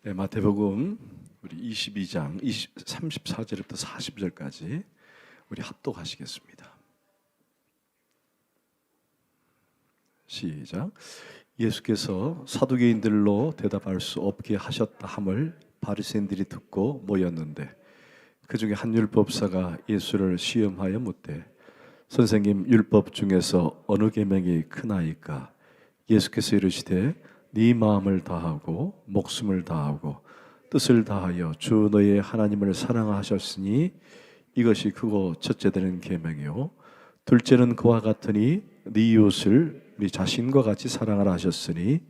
네, 마태복음 우리 22장 34절부터 40절까지 우리 합독하시겠습니다. 시작. 예수께서 사두개인들로 대답할 수 없게 하셨다 함을 바리새인들이 듣고 모였는데 그 중에 한 율법사가 예수를 시험하여 묻되 선생님, 율법 중에서 어느 계명이 크나이까? 예수께서 이르시되 네 마음을 다하고 목숨을 다하고 뜻을 다하여 주 너의 하나님을 사랑하셨으니 이것이 크고 첫째 되는 계명이요 둘째는 그와 같으니 네 이웃을 네 자신과 같이 사랑하라 하셨으니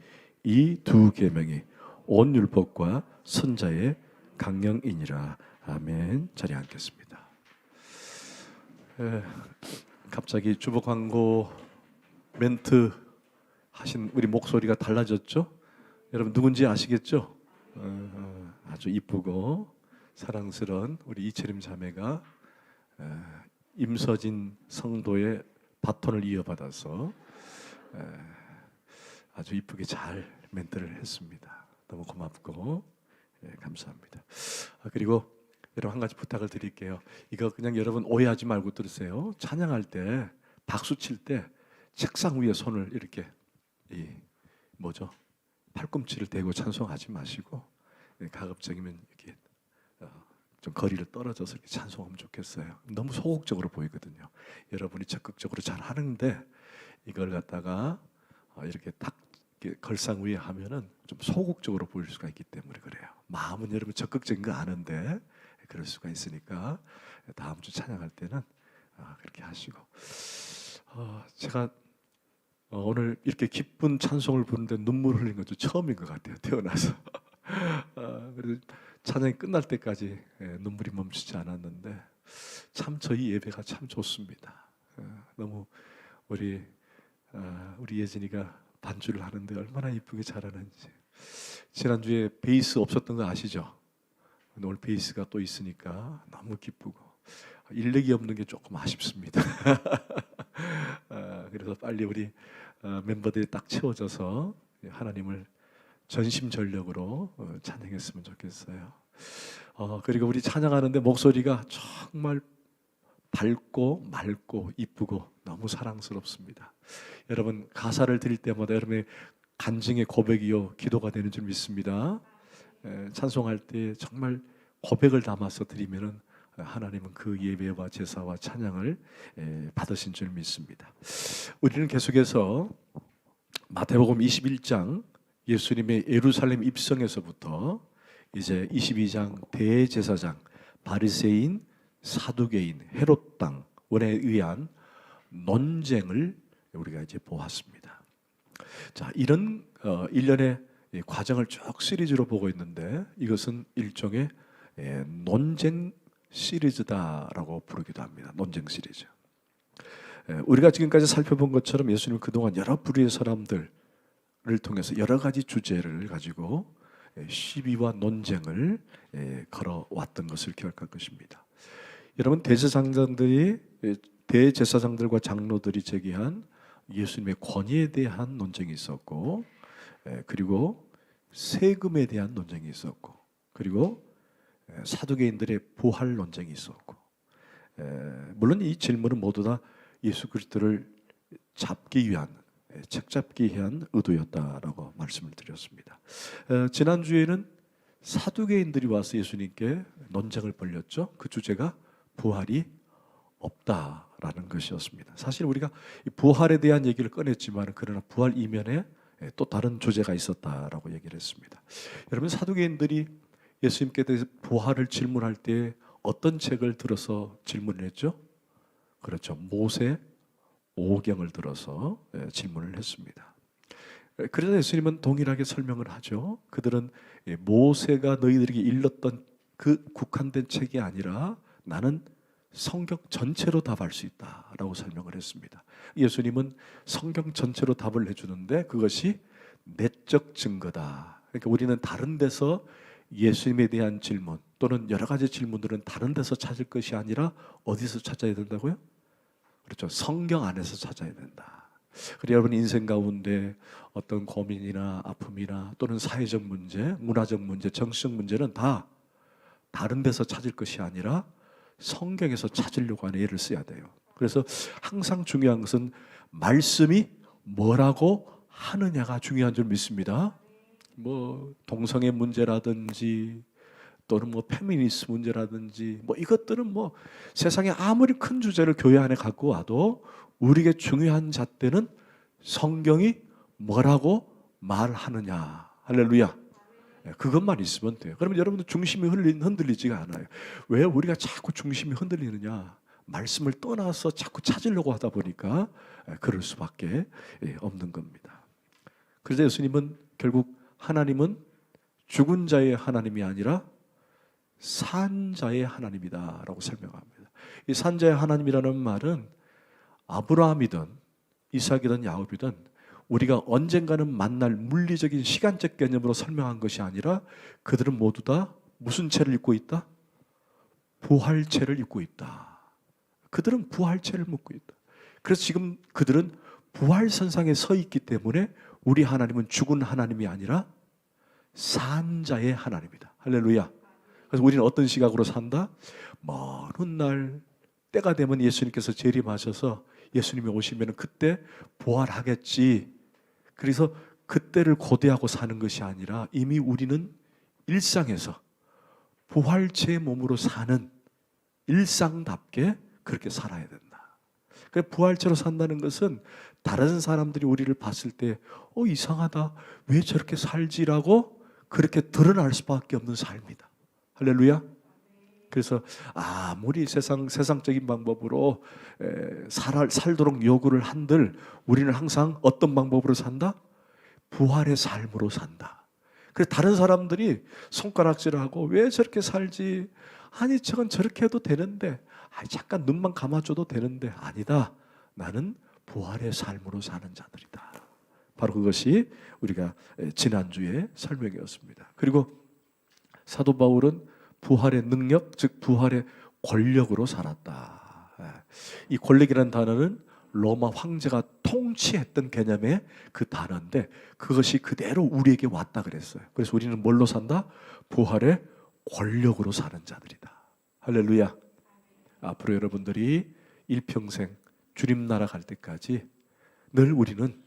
이 두 계명이 온 율법과 선자의 강령이니라. 아멘. 자리에 앉겠습니다. 갑자기 주보 광고 멘트 하신 우리 목소리가 달라졌죠? 여러분 누군지 아시겠죠? 아주 이쁘고 사랑스러운 우리 이채림 자매가 임서진 성도의 바톤을 이어받아서 아주 이쁘게 잘 멘트를 했습니다. 너무 고맙고 감사합니다. 그리고 여러분 한 가지 부탁을 드릴게요. 이거 그냥 여러분 오해하지 말고 들으세요. 찬양할 때 박수 칠 때 책상 위에 손을 이렇게 팔꿈치를 대고 찬송하지 마시고 가급적이면 이렇게 좀 거리를 떨어져서 이렇게 찬송하면 좋겠어요. 너무 소극적으로 보이거든요. 여러분이 적극적으로 잘 하는데 이걸 갖다가 이렇게 딱 걸상 위에 하면은 좀 소극적으로 보일 수가 있기 때문에 그래요. 마음은 여러분 적극적인 거 아는데 그럴 수가 있으니까 다음 주 찬양할 때는 그렇게 하시고 제가 오늘 이렇게 기쁜 찬송을 부르는데 눈물 흘린 것도 처음인 것 같아요. 태어나서 그래서 찬양이 끝날 때까지 눈물이 멈추지 않았는데 참 저희 예배가 참 좋습니다. 너무 우리 예진이가 반주를 하는데 얼마나 이쁘게 잘하는지. 지난주에 베이스 없었던 거 아시죠? 오늘 베이스가 또 있으니까 너무 기쁘고 일렉이 없는 게 조금 아쉽습니다. 그래서 빨리 우리 멤버들이 딱 채워져서 하나님을 전심전력으로 찬양했으면 좋겠어요. 그리고 우리 찬양하는데 목소리가 정말 밝고 맑고 이쁘고 너무 사랑스럽습니다. 여러분 가사를 드릴 때마다 여러분의 간증의 고백이요 기도가 되는 줄 믿습니다. 찬송할 때 정말 고백을 담아서 드리면은 하나님은 그 예배와 제사와 찬양을 받으신 줄 믿습니다. 우리는 계속해서 마태복음 21장 예수님의 예루살렘 입성에서부터 이제 22장 대제사장, 바리새인, 사두개인, 헤롯 당원에 의한 논쟁을 우리가 이제 보았습니다. 자, 이런 일련의 과정을 쭉 시리즈로 보고 있는데 이것은 일종의 논쟁 시리즈다라고 부르기도 합니다. 논쟁 시리즈. 우리가 지금까지 살펴본 것처럼 예수님은 그동안 여러 부류의 사람들을 통해서 여러 가지 주제를 가지고 시비와 논쟁을 걸어왔던 것을 기억할 것입니다. 여러분 대제사장들과 장로들이 제기한 예수님의 권위에 대한 논쟁이 있었고 그리고 세금에 대한 논쟁이 있었고 그리고 사두개인들의 부활 논쟁이 있었고 물론 이 질문은 모두 다 예수 그리스도를 잡기 위한 책잡기 위한 의도였다라고 말씀을 드렸습니다. 지난주에는 사두개인들이 와서 예수님께 논쟁을 벌였죠. 그 주제가 부활이 없다라는 것이었습니다. 사실 우리가 부활에 대한 얘기를 꺼냈지만 그러나 부활 이면에 또 다른 주제가 있었다라고 얘기를 했습니다. 여러분 사두개인들이 예수님께 대해서 부활을 질문할 때 어떤 책을 들어서 질문을 했죠? 그렇죠. 모세 오경을 들어서 질문을 했습니다. 그래서 예수님은 동일하게 설명을 하죠. 그들은 모세가 너희들에게 일렀던 그 국한된 책이 아니라 나는 성경 전체로 답할 수 있다라고 설명을 했습니다. 예수님은 성경 전체로 답을 해주는데 그것이 내적 증거다. 그러니까 우리는 다른 데서 예수님에 대한 질문 또는 여러 가지 질문들은 다른 데서 찾을 것이 아니라 어디서 찾아야 된다고요? 그렇죠. 성경 안에서 찾아야 된다. 그리고 여러분 인생 가운데 어떤 고민이나 아픔이나 또는 사회적 문제, 문화적 문제, 정치적 문제는 다 다른 데서 찾을 것이 아니라 성경에서 찾으려고 하는 애를 써야 돼요. 그래서 항상 중요한 것은 말씀이 뭐라고 하느냐가 중요한 줄 믿습니다. 뭐 동성애 문제라든지 또는 뭐 페미니스트 문제라든지 뭐 이것들은 뭐 세상에 아무리 큰 주제를 교회 안에 갖고 와도 우리에게 중요한 잣대는 성경이 뭐라고 말하느냐. 할렐루야. 그것만 있으면 돼요. 그러면 여러분들 중심이 흔들리지가 않아요. 왜 우리가 자꾸 중심이 흔들리느냐? 말씀을 떠나서 자꾸 찾으려고 하다 보니까 그럴 수밖에 없는 겁니다. 그래서 예수님은 결국 하나님은 죽은 자의 하나님이 아니라 산 자의 하나님이다라고 설명합니다. 이 산 자의 하나님이라는 말은 아브라함이든 이삭이든 야곱이든 우리가 언젠가는 만날 물리적인 시간적 개념으로 설명한 것이 아니라 그들은 모두 다 무슨 채를 입고 있다? 부활체를 입고 있다. 그들은 부활체를 입고 있다. 그래서 지금 그들은 부활선상에 서 있기 때문에 우리 하나님은 죽은 하나님이 아니라 산 자의 하나님이다. 할렐루야. 그래서 우리는 어떤 시각으로 산다? 먼 날 때가 되면 예수님께서 재림하셔서 예수님이 오시면 그때 부활하겠지. 그래서 그때를 고대하고 사는 것이 아니라 이미 우리는 일상에서 부활체의 몸으로 사는 일상답게 그렇게 살아야 된다. 그래서 부활체로 산다는 것은 다른 사람들이 우리를 봤을 때 이상하다. 왜 저렇게 살지라고 그렇게 드러날 수밖에 없는 삶이다. 할렐루야. 그래서 아무리 세상적인 방법으로 살도록 요구를 한들 우리는 항상 어떤 방법으로 산다? 부활의 삶으로 산다. 그래서 다른 사람들이 손가락질하고 왜 저렇게 살지? 아니 저건 저렇게 해도 되는데 잠깐 눈만 감아줘도 되는데 아니다. 나는 부활의 삶으로 사는 자들이다. 바로 그것이 우리가 지난주에 설명이었습니다. 그리고 사도 바울은 부활의 능력, 즉 부활의 권력으로 살았다. 이 권력이라는 단어는 로마 황제가 통치했던 개념의 그 단어인데 그것이 그대로 우리에게 왔다 그랬어요. 그래서 우리는 뭘로 산다? 부활의 권력으로 사는 자들이다. 할렐루야. 앞으로 여러분들이 일평생 주님 나라 갈 때까지 늘 우리는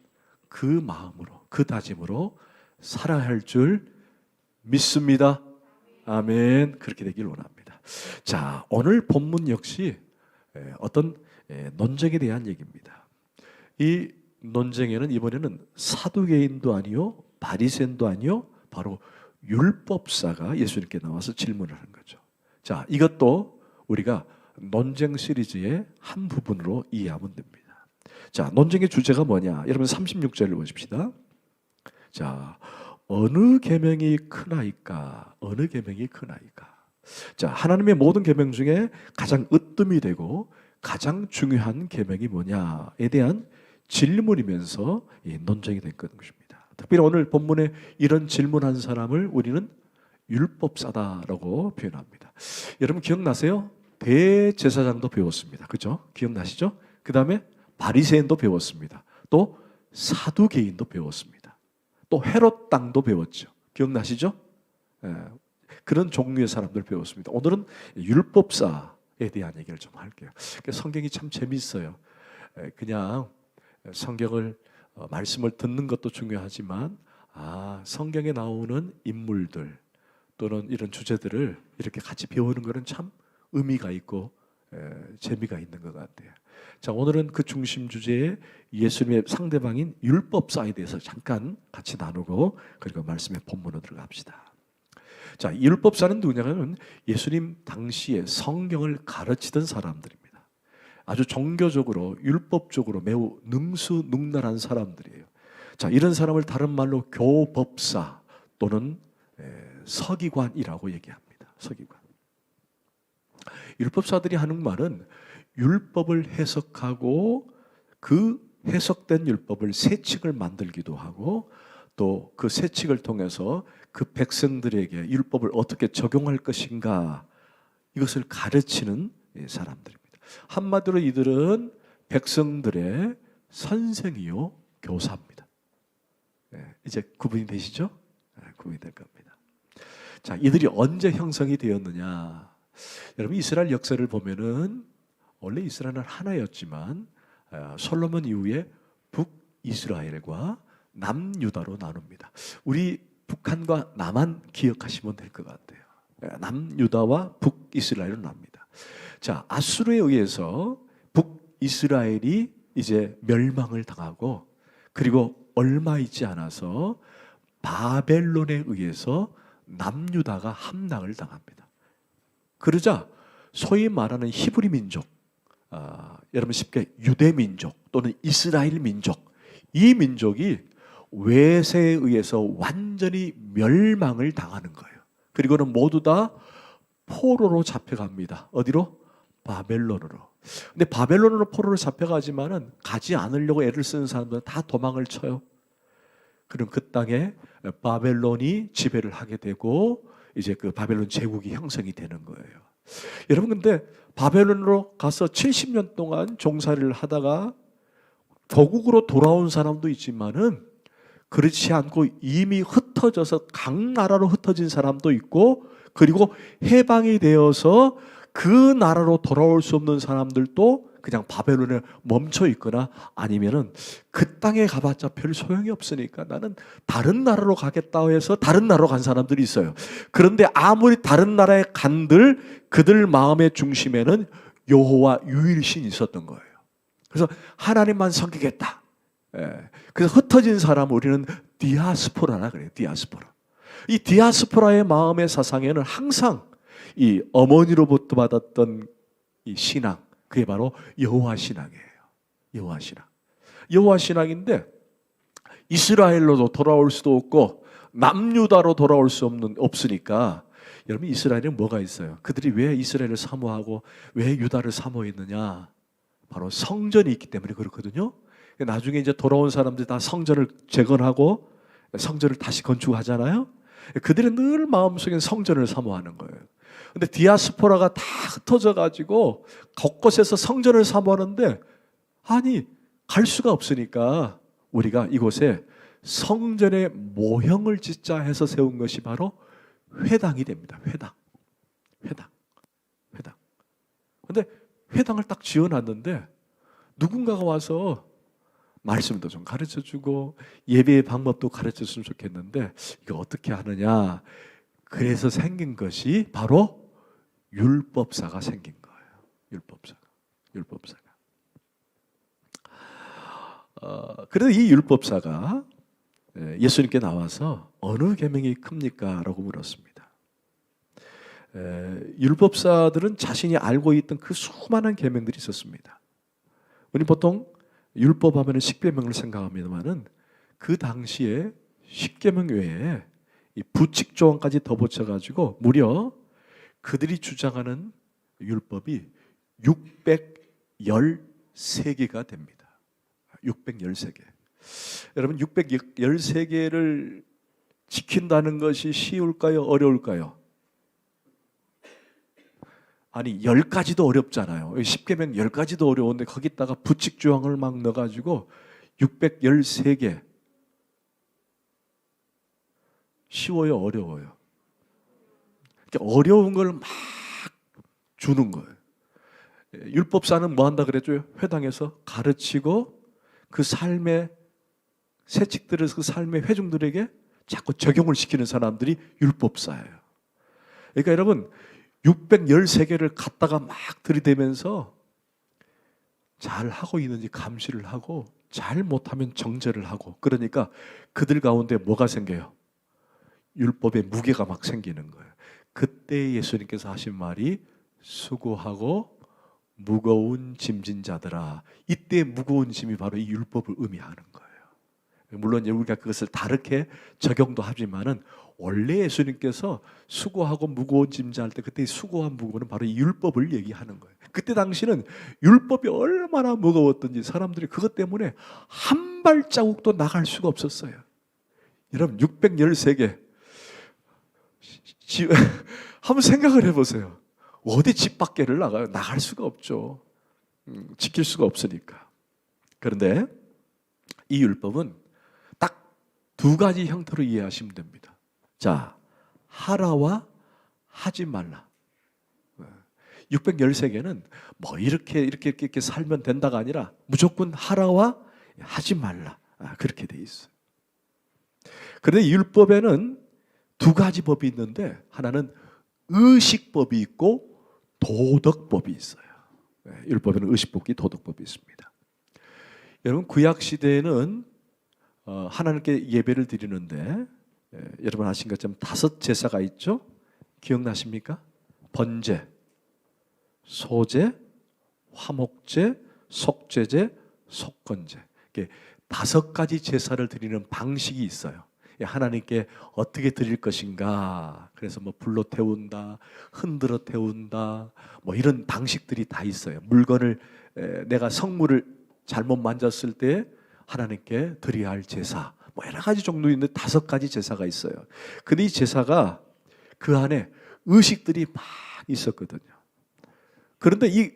그 마음으로, 그 다짐으로 살아야 할 줄 믿습니다. 아멘. 그렇게 되길 원합니다. 자, 오늘 본문 역시 어떤 논쟁에 대한 얘기입니다. 이 논쟁에는 이번에는 사두개인도 아니요, 바리새인도 아니요, 바로 율법사가 예수님께 나와서 질문을 하는 거죠. 자, 이것도 우리가 논쟁 시리즈의 한 부분으로 이해하면 됩니다. 자, 논쟁의 주제가 뭐냐? 여러분 36절을 보십시다. 자, 어느 계명이 크나이까? 어느 계명이 크나이까? 자, 하나님의 모든 계명 중에 가장 으뜸이 되고 가장 중요한 계명이 뭐냐에 대한 질문이면서 논쟁이 된 것입니다. 특별히 오늘 본문에 이런 질문한 사람을 우리는 율법사다라고 표현합니다. 여러분 기억나세요? 대제사장도 배웠습니다. 그죠? 기억나시죠? 그 다음에 바리새인도 배웠습니다. 또 사두개인도 배웠습니다. 또 헤롯 땅도 배웠죠. 기억나시죠? 그런 종류의 사람들 배웠습니다. 오늘은 율법사에 대한 얘기를 좀 할게요. 성경이 참 재미있어요. 그냥 성경을 말씀을 듣는 것도 중요하지만 성경에 나오는 인물들 또는 이런 주제들을 이렇게 같이 배우는 것은 참 의미가 있고 재미가 있는 것 같아요. 자, 오늘은 그 중심 주제에 예수님의 상대방인 율법사에 대해서 잠깐 같이 나누고 그리고 말씀의 본문으로 들어갑시다. 자, 율법사는 누구냐면 예수님 당시에 성경을 가르치던 사람들입니다. 아주 종교적으로 율법적으로 매우 능수능란한 사람들이에요. 자, 이런 사람을 다른 말로 교법사 또는 서기관이라고 얘기합니다. 서기관. 율법사들이 하는 말은 율법을 해석하고 그 해석된 율법을 세칙을 만들기도 하고 또 그 세칙을 통해서 그 백성들에게 율법을 어떻게 적용할 것인가 이것을 가르치는 사람들입니다. 한마디로 이들은 백성들의 선생이요 교사입니다. 이제 구분이 되시죠? 구분이 될 겁니다. 자, 이들이 언제 형성이 되었느냐? 여러분 이스라엘 역사를 보면은 원래 이스라엘은 하나였지만 솔로몬 이후에 북이스라엘과 남유다로 나눕니다. 우리 북한과 남한 기억하시면 될 것 같아요. 남유다와 북이스라엘로 납니다. 자, 아수르에 의해서 북이스라엘이 이제 멸망을 당하고 그리고 얼마 있지 않아서 바벨론에 의해서 남유다가 함락을 당합니다. 그러자 소위 말하는 히브리 민족, 여러분 쉽게 유대 민족 또는 이스라엘 민족, 이 민족이 외세에 의해서 완전히 멸망을 당하는 거예요. 그리고는 모두 다 포로로 잡혀갑니다. 어디로? 바벨론으로. 근데 바벨론으로 포로로 잡혀가지만은 가지 않으려고 애를 쓰는 사람들은 다 도망을 쳐요. 그럼 그 땅에 바벨론이 지배를 하게 되고 이제 그 바벨론 제국이 형성이 되는 거예요. 여러분 근데 바벨론으로 가서 70년 동안 종살이를 하다가 고국으로 돌아온 사람도 있지만은 그렇지 않고 이미 흩어져서 각 나라로 흩어진 사람도 있고 그리고 해방이 되어서 그 나라로 돌아올 수 없는 사람들도 그냥 바벨론에 멈춰 있거나 아니면은 그 땅에 가봤자 별 소용이 없으니까 나는 다른 나라로 가겠다고 해서 다른 나라로 간 사람들이 있어요. 그런데 아무리 다른 나라에 간들 그들 마음의 중심에는 여호와 유일신이 있었던 거예요. 그래서 하나님만 섬기겠다. 그래서 흩어진 사람 우리는 디아스포라라 그래요. 디아스포라. 이 디아스포라의 마음의 사상에는 항상 이 어머니로부터 받았던 이 신앙, 그게 바로 여호와 신앙이에요. 여호와 신앙. 여호와 신앙인데 이스라엘로도 돌아올 수도 없고 남유다로 돌아올 수 없으니까 여러분 이스라엘은 뭐가 있어요? 그들이 왜 이스라엘을 사모하고 왜 유다를 사모했느냐? 바로 성전이 있기 때문에 그렇거든요. 나중에 이제 돌아온 사람들이 다 성전을 재건하고 성전을 다시 건축하잖아요. 그들은 늘 마음속에 성전을 사모하는 거예요. 근데 디아스포라가 다 흩어져 가지고 곳곳에서 성전을 사모하는데 아니 갈 수가 없으니까 우리가 이곳에 성전의 모형을 짓자 해서 세운 것이 바로 회당이 됩니다. 회당. 근데 회당을 딱 지어놨는데 누군가가 와서 말씀도 좀 가르쳐주고 예배의 방법도 가르쳐줬으면 좋겠는데 이거 어떻게 하느냐. 그래서 생긴 것이 바로 율법사가 생긴 거예요. 율법사가. 그래서 이 율법사가 예수님께 나와서 어느 계명이 큽니까? 라고 물었습니다. 율법사들은 자신이 알고 있던 그 수많은 계명들이 있었습니다. 우리 보통 율법 하면 10계명을 생각합니다만은 그 당시에 10계명 외에 이 부칙 조항까지 덧붙여가지고 무려 그들이 주장하는 율법이 613개가 됩니다. 613개. 여러분 613개를 지킨다는 것이 쉬울까요? 어려울까요? 아니 10가지도 어렵잖아요. 10계명 10가지도 어려운데 거기다가 부칙 조항을 막 넣어가지고 613개. 쉬워요? 어려워요? 어려운 걸 막 주는 거예요. 율법사는 뭐 한다 그랬죠? 회당에서 가르치고 그 삶의 세칙들을 그 삶의 회중들에게 자꾸 적용을 시키는 사람들이 율법사예요. 그러니까 여러분 613개를 갖다가 막 들이대면서 잘 하고 있는지 감시를 하고 잘 못하면 정죄를 하고 그러니까 그들 가운데 뭐가 생겨요? 율법의 무게가 막 생기는 거예요. 그때 예수님께서 하신 말이 수고하고 무거운 짐진 자들아. 이때 무거운 짐이 바로 이 율법을 의미하는 거예요. 물론 우리가 그것을 다르게 적용도 하지만은 원래 예수님께서 수고하고 무거운 짐자 할 때 그때 수고한 무거운은 바로 이 율법을 얘기하는 거예요. 그때 당시는 율법이 얼마나 무거웠던지 사람들이 그것 때문에 한 발자국도 나갈 수가 없었어요. 여러분 613개 한번 생각을 해보세요. 어디 집 밖에를 나가요? 나갈 수가 없죠. 지킬 수가 없으니까. 그런데 이 율법은 딱 두 가지 형태로 이해하시면 됩니다. 자, 하라와 하지 말라. 613개는 뭐 이렇게 살면 된다가 아니라 무조건 하라와 하지 말라. 그렇게 돼 있어요. 그런데 이 율법에는 두 가지 법이 있는데 하나는 의식법이 있고 도덕법이 있어요. 율법에는 의식법이 도덕법이 있습니다. 여러분 구약 시대에는 하나님께 예배를 드리는데 여러분 아신 것처럼 5 제사가 있죠. 기억나십니까? 번제, 소제, 화목제, 속죄제, 속건제. 이렇게 5가지 제사를 드리는 방식이 있어요. 하나님께 어떻게 드릴 것인가. 그래서 뭐 불로 태운다, 흔들어 태운다, 뭐 이런 방식들이 다 있어요. 물건을 내가 성물을 잘못 만졌을 때 하나님께 드려야 할 제사, 뭐 여러 가지 정도 있는데 5가지 제사가 있어요. 근데 이 제사가 그 안에 의식들이 막 있었거든요. 그런데 이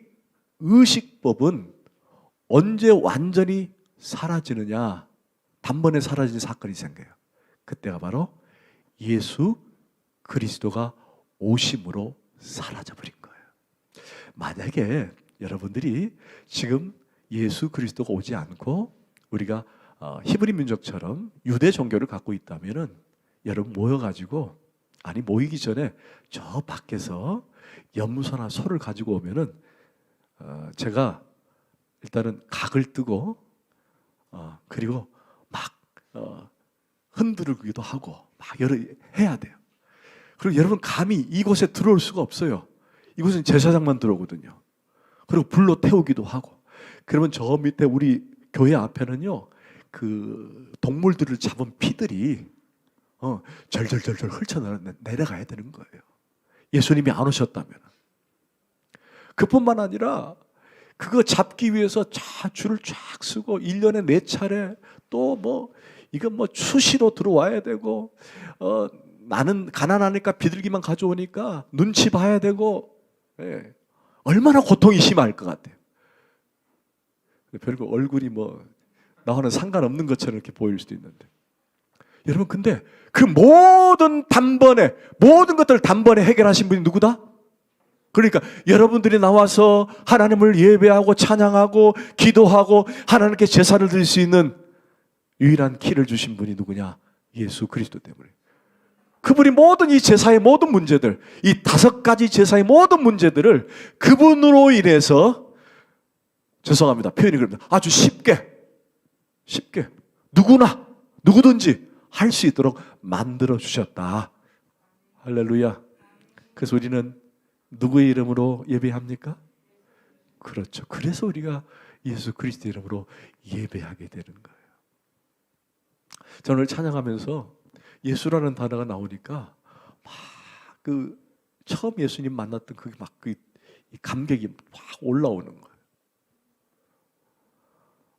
의식법은 언제 완전히 사라지느냐? 단번에 사라진 사건이 생겨요. 그때가 바로 예수 그리스도가 오심으로 사라져버린 거예요. 만약에 여러분들이 지금 예수 그리스도가 오지 않고 우리가 히브리 민족처럼 유대 종교를 갖고 있다면은 여러분 모여가지고, 아니 모이기 전에 저 밖에서 염소나 소를 가지고 오면은 제가 일단은 각을 뜨고 그리고 막 흔들기도 하고 막 여러 해야 돼요. 그리고 여러분 감히 이곳에 들어올 수가 없어요. 이곳은 제사장만 들어오거든요. 그리고 불로 태우기도 하고. 그러면 저 밑에 우리 교회 앞에는요, 그 동물들을 잡은 피들이 절절절절 흘쳐 내려가야 되는 거예요. 예수님이 안 오셨다면. 그뿐만 아니라 그거 잡기 위해서 줄을 쫙 쓰고 1년에 4차례 또 뭐 이건 뭐 수시로 들어와야 되고 나는 가난하니까 비둘기만 가져오니까 눈치 봐야 되고, 얼마나 고통이 심할 것 같아요. 별거 얼굴이 뭐 나와는 상관없는 것처럼 이렇게 보일 수도 있는데, 여러분 근데 그 모든 것들을 단번에 해결하신 분이 누구다? 그러니까 여러분들이 나와서 하나님을 예배하고 찬양하고 기도하고 하나님께 제사를 드릴 수 있는 유일한 키를 주신 분이 누구냐? 예수 그리스도 때문에. 그분이 모든 이 제사의 모든 문제들, 이 5가지 제사의 모든 문제들을 그분으로 인해서, 죄송합니다 표현이 그럽니다, 아주 쉽게 누구든지 할 수 있도록 만들어 주셨다. 할렐루야. 그래서 우리는 누구의 이름으로 예배합니까? 그렇죠. 그래서 우리가 예수 그리스도 이름으로 예배하게 되는 거예요. 저는 오늘 찬양하면서 예수라는 단어가 나오니까 막 처음 예수님 만났던 그 감격이 막 올라오는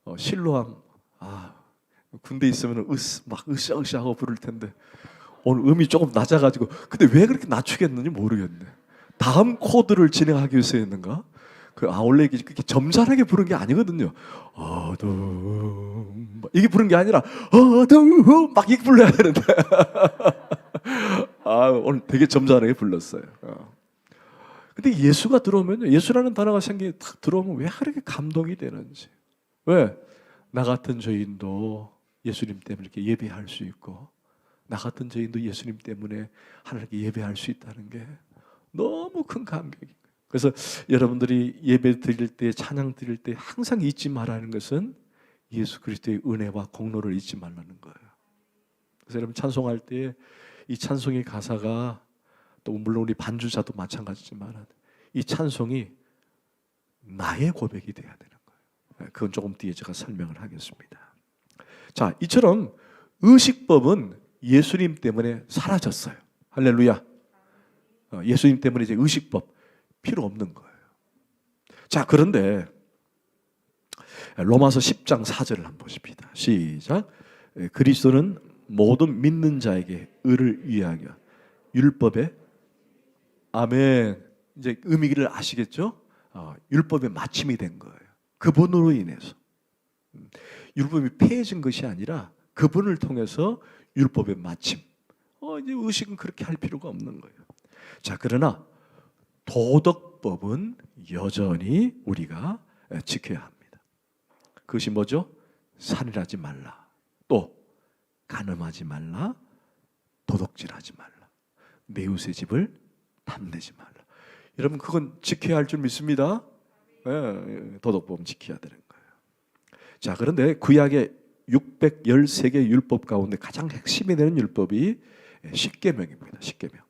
거예요. 실로암, 군대 있으면 막 으쌰으쌰하고 부를 텐데 오늘 음이 조금 낮아가지고, 근데 왜 그렇게 낮추겠는지 모르겠네. 다음 코드를 진행하기 위해서였는가? 원래 이렇게 점잖하게 부른 게 아니거든요. 어둠 이게 부른 게 아니라 어둠 막 이렇게 불러야 되는데 오늘 되게 점잖하게 불렀어요. 근데 예수가 들어오면요, 예수라는 단어가 딱 들어오면 왜 그렇게 감동이 되는지, 왜 나 같은 죄인도 예수님 때문에 이렇게 예배할 수 있고, 나 같은 죄인도 예수님 때문에 하나님께 예배할 수 있다는 게 너무 큰 감격이에요. 그래서 여러분들이 예배 드릴 때, 찬양 드릴 때 항상 잊지 말라는 것은 예수 그리스도의 은혜와 공로를 잊지 말라는 거예요. 그래서 여러분 찬송할 때 이 찬송의 가사가, 또 물론 우리 반주자도 마찬가지지만 이 찬송이 나의 고백이 돼야 되는 거예요. 그건 조금 뒤에 제가 설명을 하겠습니다. 자, 이처럼 의식법은 예수님 때문에 사라졌어요. 할렐루야. 예수님 때문에 이제 의식법 필요 없는 거예요. 자, 그런데 로마서 10장 4절을 한번 보십니다. 시작. 그리스도는 모든 믿는 자에게 의를 위하여 율법에, 아멘. 이제 의미를 아시겠죠? 율법의 마침이 된 거예요. 그분으로 인해서. 율법이 폐해진 것이 아니라 그분을 통해서 율법의 마침. 이제 의식은 그렇게 할 필요가 없는 거예요. 자, 그러나 도덕법은 여전히 우리가 지켜야 합니다. 그것이 뭐죠? 살인하지 말라. 또 간음하지 말라. 도둑질하지 말라. 내 이웃의 집을 탐내지 말라. 여러분, 그건 지켜야 할 줄 믿습니다. 도덕법은 지켜야 되는 거예요. 자, 그런데 구약의 613개 율법 가운데 가장 핵심이 되는 율법이 십계명입니다. 십계명.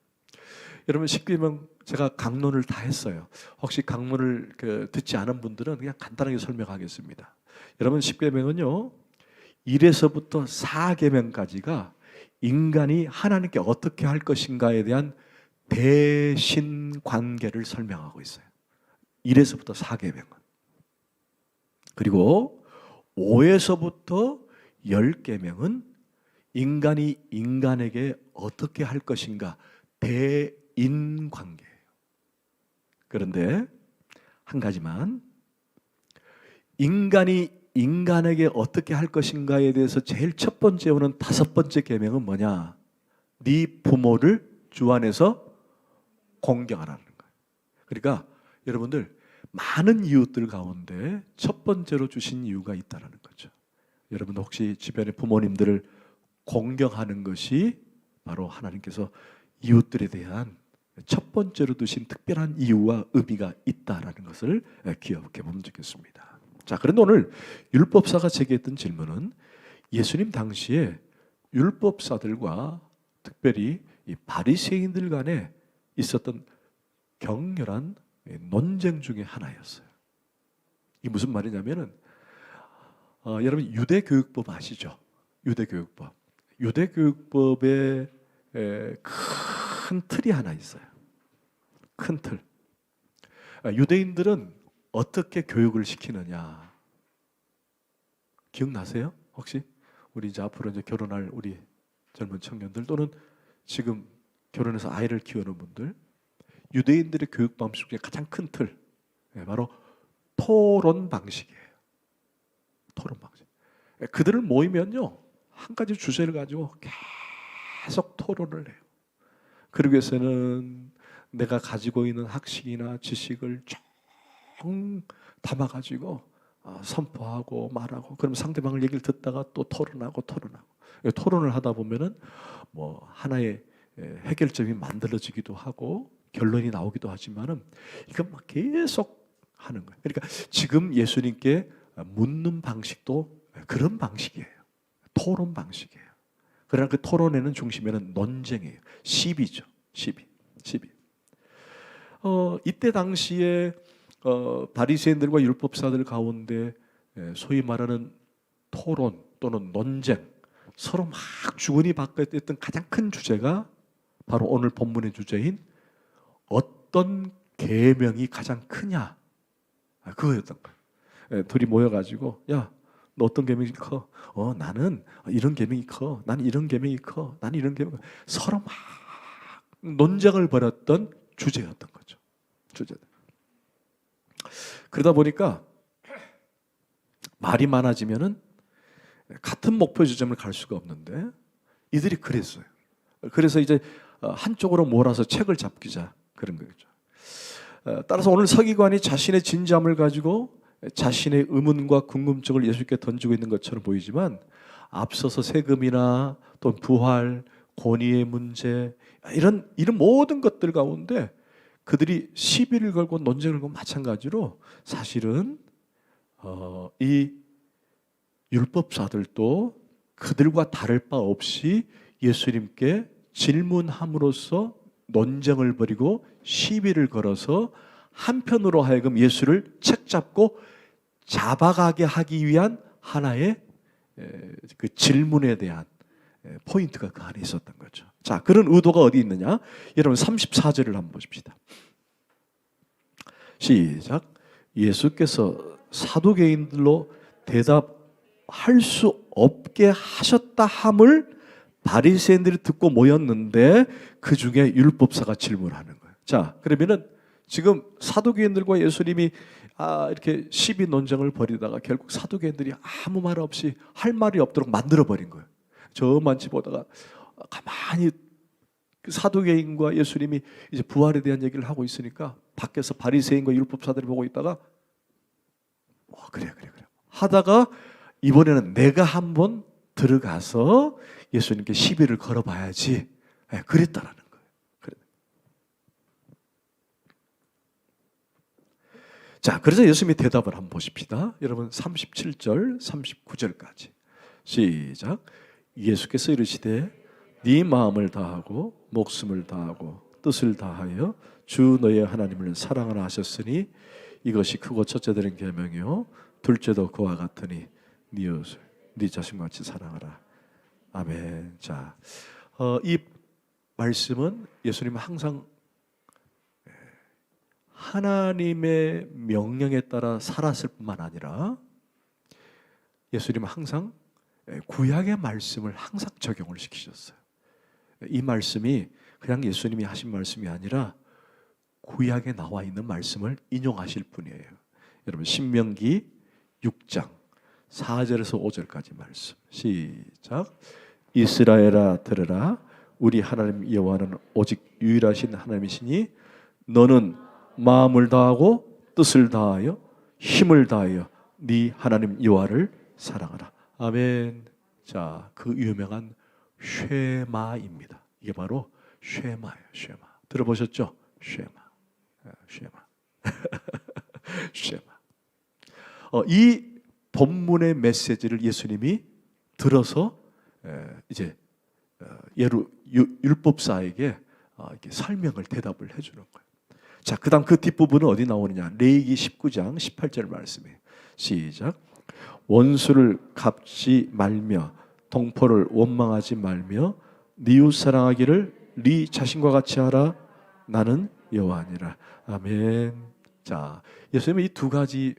여러분, 십계명 제가 강론을 다 했어요. 혹시 강론을 듣지 않은 분들은 그냥 간단하게 설명하겠습니다. 여러분, 십계명은요 1에서부터 4계명까지가 인간이 하나님께 어떻게 할 것인가에 대한 대신 관계를 설명하고 있어요. 1에서부터 4계명은. 그리고 5에서부터 10계명은 인간이 인간에게 어떻게 할 것인가 대인 관계예요. 그런데 한 가지만, 인간이 인간에게 어떻게 할 것인가에 대해서 제일 첫 번째 오는 5번째 계명은 뭐냐? 네 부모를 주 안에서 공경하라는 거예요. 그러니까 여러분들, 많은 이웃들 가운데 첫 번째로 주신 이유가 있다는 거죠. 여러분 혹시 주변의 부모님들을 공경하는 것이 바로 하나님께서 이웃들에 대한 첫 번째로 두신 특별한 이유와 의미가 있다라는 것을 기억해 보면 좋겠습니다. 자, 그런데 오늘 율법사가 제기했던 질문은 예수님 당시에 율법사들과 특별히 이 바리새인들 간에 있었던 격렬한 논쟁 중에 하나였어요. 이게 무슨 말이냐면은 여러분 유대교육법 아시죠? 유대교육법. 유대교육법에 큰 틀이 하나 있어요. 큰 틀. 유대인들은 어떻게 교육을 시키느냐? 기억나세요? 혹시 우리 이제 앞으로 이제 결혼할 우리 젊은 청년들 또는 지금 결혼해서 아이를 키우는 분들, 유대인들의 교육 방식 중에 가장 큰 틀, 바로 토론 방식이에요. 토론 방식. 그들을 모이면요 한 가지 주제를 가지고 계속 토론을 해요. 그러기 위해서는 내가 가지고 있는 학식이나 지식을 쭉 담아가지고 선포하고 말하고, 그럼 상대방을 얘기를 듣다가 또 토론하고 토론을 하다 보면은 뭐 하나의 해결점이 만들어지기도 하고 결론이 나오기도 하지만은 이거 막 계속 하는 거예요. 그러니까 지금 예수님께 묻는 방식도 그런 방식이에요. 토론 방식이에요. 그러나 그 토론에는 중심에는 논쟁이에요. 시비죠. 시비. 이때 당시에 바리새인들과 율법사들 가운데 소위 말하는 토론 또는 논쟁, 서로 막 주거니 받겠던 가장 큰 주제가 바로 오늘 본문의 주제인 어떤 계명이 가장 크냐, 그거였던 거예요. 둘이 모여가지고 야, 너 어떤 계명이 커? 나는 이런 계명이 커. 나는 이런 계명이 커. 나는 이런 계명. 서로 막 논쟁을 벌였던 주제였던 거죠. 주제들. 그러다 보니까 말이 많아지면은 같은 목표 지점을 갈 수가 없는데 이들이 그랬어요. 그래서 이제 한쪽으로 몰아서 책을 잡기자 그런 거죠. 따라서 오늘 서기관이 자신의 진지함을 가지고 자신의 의문과 궁금증을 예수께 던지고 있는 것처럼 보이지만 앞서서 세금이나 또 부활, 권위의 문제 이런 모든 것들 가운데 그들이 시비를 걸고 논쟁을 걸고 마찬가지로 사실은 이 율법사들도 그들과 다를 바 없이 예수님께 질문함으로써 논쟁을 벌이고 시비를 걸어서 한편으로 하여금 예수를 책잡고 잡아가게 하기 위한 하나의 그 질문에 대한 포인트가 그 안에 있었던 거죠. 자, 그런 의도가 어디 있느냐? 여러분 34절을 한번 보십시다. 시작. 예수께서 사두개인들로 대답할 수 없게 하셨다 함을 바리새인들이 듣고 모였는데 그 중에 율법사가 질문하는 거예요. 자, 그러면은 지금 사두개인들과 예수님이 이렇게 시비 논쟁을 벌이다가 결국 사두개인들이 아무 말 없이 할 말이 없도록 만들어 버린 거예요. 저만 지보다가 가만히 그 사두개인과 예수님이 이제 부활에 대한 얘기를 하고 있으니까 밖에서 바리새인과 율법사들이 보고 있다가 그래 하다가 이번에는 내가 한번 들어가서 예수님께 시비를 걸어봐야지, 그랬다라는 거예요. 자, 그래서 예수님이 대답을 한번 보십시다. 여러분 37절 39절까지 시작. 예수께서 이르시되 네 마음을 다하고 목숨을 다하고 뜻을 다하여 주 너의 하나님을 사랑하라 하셨으니 이것이 크고 첫째 되는 계명이요 둘째도 그와 같으니 네 이웃을 네 자신같이 사랑하라. 아멘. 자, 이 말씀은 예수님은 항상 하나님의 명령에 따라 살았을 뿐만 아니라 예수님은 항상 구약의 말씀을 항상 적용을 시키셨어요. 이 말씀이 그냥 예수님이 하신 말씀이 아니라 구약에 나와 있는 말씀을 인용하실 분이에요. 여러분 신명기 6장 4절에서 5절까지 말씀 시작. 이스라엘아 들으라. 우리 하나님 여호와는 오직 유일하신 하나님이시니 너는 마음을 다하고 뜻을 다하여 힘을 다하여 네 하나님 여호와를 사랑하라. 아멘. 자, 그 유명한 쉐마입니다. 이게 바로 쉐마예요. 쉐마. 들어보셨죠? 쉐마. 쉐마. 이 본문의 메시지를 예수님이 들어서 이제 율법사에게 이렇게 설명을 대답을 해주는 거예요. 자, 그다음 그 뒷부분은 어디 나오느냐? 레위기 19장 18절 말씀이에요. 시작. 원수를 갚지 말며 동포를 원망하지 말며 네 이웃 사랑하기를 네 자신과 같이 하라. 나는 여호와니라. 아멘. 자, 예수님은 이 두 가지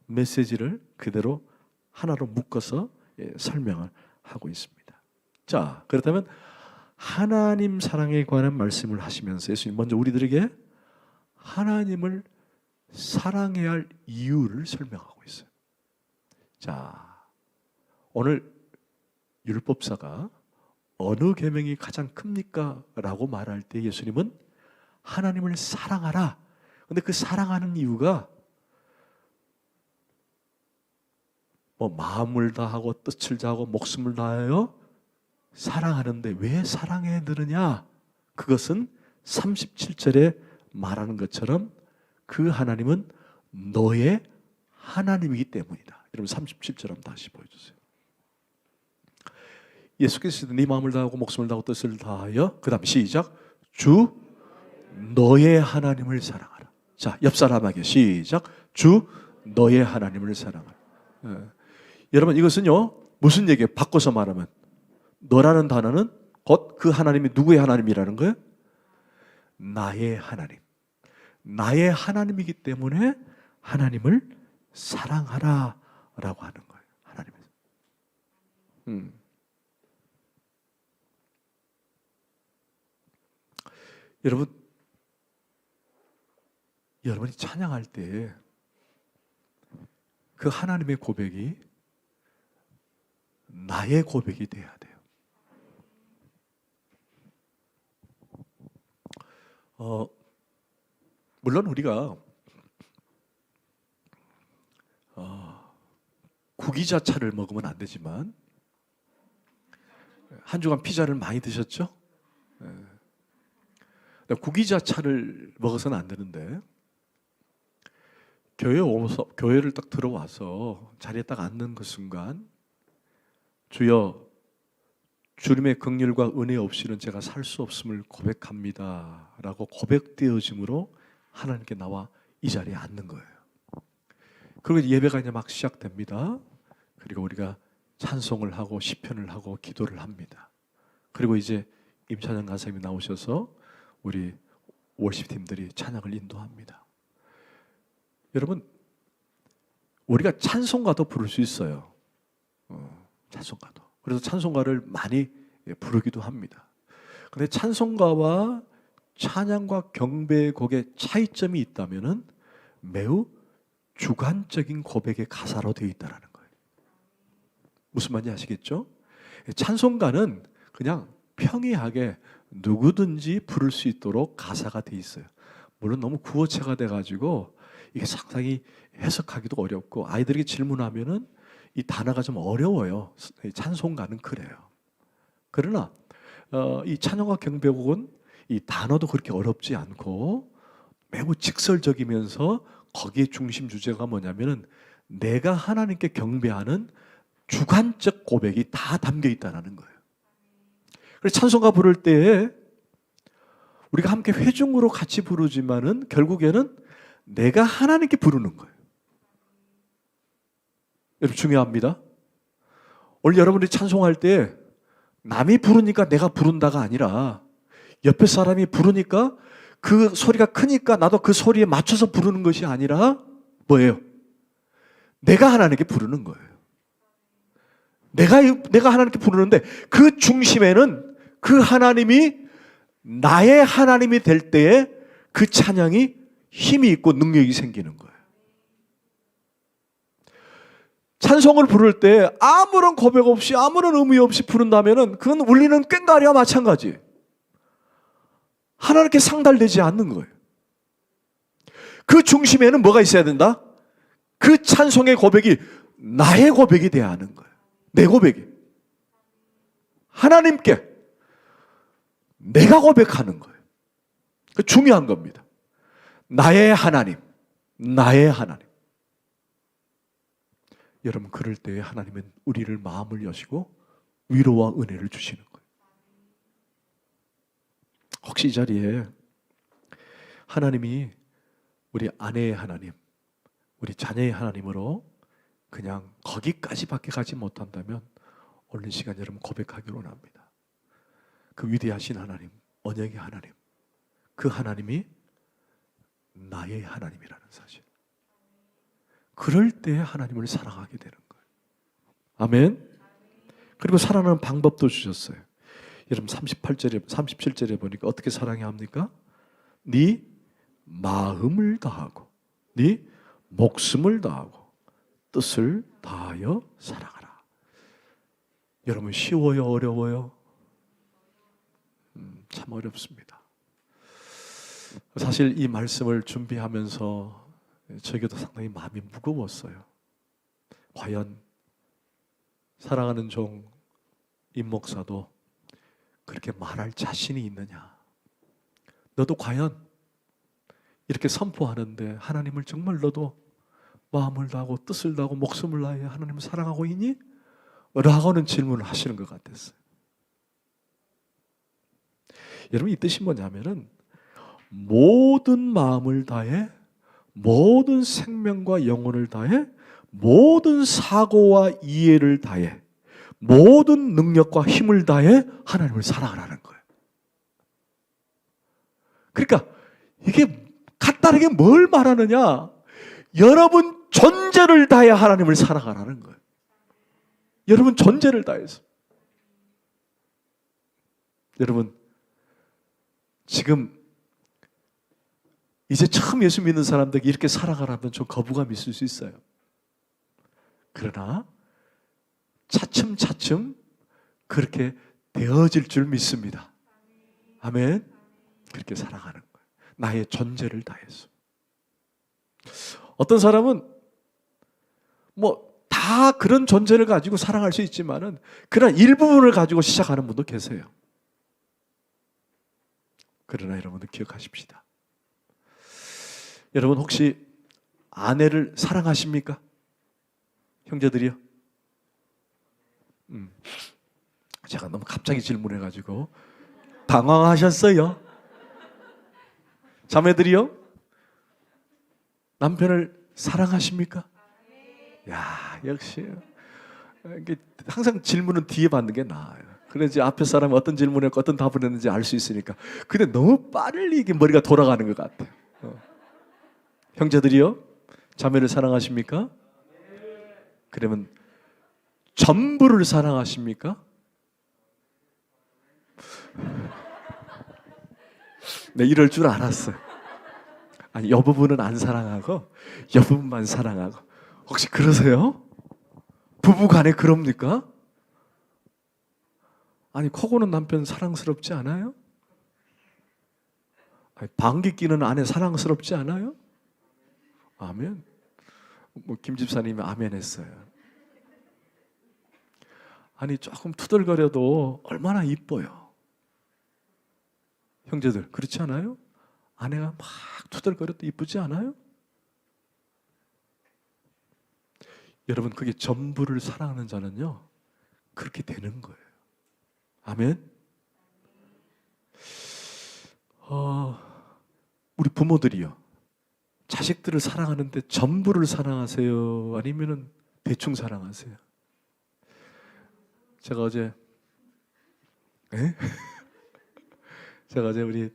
메시지를 그대로 하나로 묶어서 설명을 하고 있습니다. 자, 그렇다면 하나님 사랑에 관한 말씀을 하시면서 예수님 먼저 우리들에게 하나님을 사랑해야 할 이유를 설명하고 있어요. 자, 오늘 율법사가 어느 계명이 가장 큽니까? 라고 말할 때 예수님은 하나님을 사랑하라. 근데 그 사랑하는 이유가 마음을 다하고 뜻을 다하고 목숨을 다하여 사랑하는데 왜 사랑해야 되느냐? 그것은 37절에 말하는 것처럼 그 하나님은 너의 하나님이기 때문이다. 여러분 37절 한번 다시 보여주세요. 예수께서 네 마음을 다하고 목숨을 다하고 뜻을 다하여 그 다음 시작. 주 너의 하나님을 사랑하라. 자, 옆 사람에게 시작. 주 너의 하나님을 사랑하라. 여러분 이것은요 무슨 얘기예요? 바꿔서 말하면 너라는 단어는 곧 그 하나님이 누구의 하나님이라는 거예요? 나의 하나님. 나의 하나님이기 때문에 하나님을 사랑하라 라고 하는 거예요. 하나님을. 여러분이 찬양할 때 그 하나님의 고백이 나의 고백이 돼야 돼요. 물론 우리가 구기자차를 먹으면 안 되지만 한 주간 피자를 많이 드셨죠? 구기자차를 먹어서는 안 되는데 교회를 딱 들어와서 자리에 딱 앉는 그 순간 주여 주님의 긍휼과 은혜 없이는 제가 살 수 없음을 고백합니다 라고 고백되어짐으로 하나님께 나와 이 자리에 앉는 거예요. 그리고 예배가 이제 막 시작됩니다. 그리고 우리가 찬송을 하고 시편을 하고 기도를 합니다. 그리고 이제 임찬영 간사님이 나오셔서 우리 월십팀들이 찬양을 인도합니다. 여러분 우리가 찬송가도 부를 수 있어요. 찬송가도. 그래서 찬송가를 많이 부르기도 합니다. 그런데 찬송가와 찬양과 경배의 곡의 차이점이 있다면은 매우 주관적인 고백의 가사로 되어 있다는 거예요. 무슨 말인지 아시겠죠? 찬송가는 그냥 평이하게 누구든지 부를 수 있도록 가사가 되어 있어요. 물론 너무 구어체가 돼가지고 이게 상당히 해석하기도 어렵고 아이들에게 질문하면은 이 단어가 좀 어려워요. 찬송가는 그래요. 그러나 이 찬양과 경배곡은 이 단어도 그렇게 어렵지 않고 매우 직설적이면서 거기에 중심 주제가 뭐냐면은 내가 하나님께 경배하는 주관적 고백이 다 담겨 있다는 거예요. 그래서 찬송가 부를 때 우리가 함께 회중으로 같이 부르지만은 결국에는 내가 하나님께 부르는 거예요. 여러분 중요합니다. 오늘 여러분들이 찬송할 때 남이 부르니까 내가 부른다가 아니라 옆에 사람이 부르니까 그 소리가 크니까 나도 그 소리에 맞춰서 부르는 것이 아니라 뭐예요? 내가 하나님께 부르는 거예요. 내가 하나님께 부르는데 그 중심에는 그 하나님이 나의 하나님이 될 때에 그 찬양이 힘이 있고 능력이 생기는 거예요. 찬송을 부를 때 아무런 고백 없이 아무런 의미 없이 부른다면은 그건 울리는 꽹과리와 마찬가지. 하나님께 상달되지 않는 거예요. 그 중심에는 뭐가 있어야 된다? 그 찬송의 고백이 나의 고백이 돼야 하는 거예요. 내 고백이. 하나님께 내가 고백하는 거예요. 그 중요한 겁니다. 나의 하나님, 나의 하나님. 여러분 그럴 때 하나님은 우리를 마음을 여시고 위로와 은혜를 주시는 거예요. 혹시 이 자리에 하나님이 우리 아내의 하나님, 우리 자녀의 하나님으로 그냥 거기까지밖에 가지 못한다면 오늘 시간 여러분 고백하기로 원합니다. 그 위대하신 하나님, 언약의 하나님, 그 하나님이 나의 하나님이라는 사실. 그럴 때 하나님을 사랑하게 되는 거예요. 아멘. 그리고 사랑하는 방법도 주셨어요. 여러분 37절에 보니까 어떻게 사랑해야 합니까? 네 마음을 다하고 네 목숨을 다하고 뜻을 다하여 사랑하라. 여러분 쉬워요? 어려워요? 참 어렵습니다. 사실 이 말씀을 준비하면서 저에게도 상당히 마음이 무거웠어요. 과연 사랑하는 종 임 목사도 그렇게 말할 자신이 있느냐? 너도 과연 이렇게 선포하는데 하나님을 정말 너도 마음을 다하고 뜻을 다하고 목숨을 다해 하나님을 사랑하고 있니? 라고는 질문을 하시는 것 같았어요. 여러분 이 뜻이 뭐냐면은 모든 마음을 다해 모든 생명과 영혼을 다해 모든 사고와 이해를 다해 모든 능력과 힘을 다해 하나님을 사랑하라는 거예요. 그러니까 이게 간단하게 뭘 말하느냐? 여러분 존재를 다해 하나님을 사랑하라는 거예요. 여러분 존재를 다해서. 여러분 지금 이제 처음 예수 믿는 사람들에게 이렇게 사랑하라면 좀 거부감이 있을 수 있어요. 그러나 차츰차츰 그렇게 되어질 줄 믿습니다. 아멘. 그렇게 사랑하는 거예요. 나의 존재를 다해서. 어떤 사람은 다 그런 존재를 가지고 사랑할 수 있지만은 그러나 일부분을 가지고 시작하는 분도 계세요. 그러나 여러분들 기억하십시다. 여러분 혹시 아내를 사랑하십니까? 형제들이요? 제가 너무 갑자기 질문해가지고 당황하셨어요. 자매들이요? 남편을 사랑하십니까? 야, 역시 항상 질문은 뒤에 받는 게 나아요. 그래야지 앞에 사람이 어떤 질문을 했고 어떤 답을 했는지 알 수 있으니까. 근데 너무 빨리 이게 머리가 돌아가는 것 같아요. 형제들이요? 자매를 사랑하십니까? 그러면 전부를 사랑하십니까? 네, 이럴 줄 알았어요. 아니 여부분은 안 사랑하고 여부분만 사랑하고. 혹시 그러세요? 부부간에 그럽니까? 아니 코 고는 남편 사랑스럽지 않아요? 아니, 방귀 뀌는 아내 사랑스럽지 않아요? 아멘. 뭐 김 집사님이 아멘 했어요. 아니 조금 투덜거려도 얼마나 이뻐요. 형제들 그렇지 않아요? 아내가 막 투덜거려도 이쁘지 않아요? 여러분 그게 전부를 사랑하는 자는요 그렇게 되는 거예요. 아멘. 우리 부모들이요 자식들을 사랑하는데 전부를 사랑하세요? 아니면은 대충 사랑하세요? 제가 어제 제가 어제 우리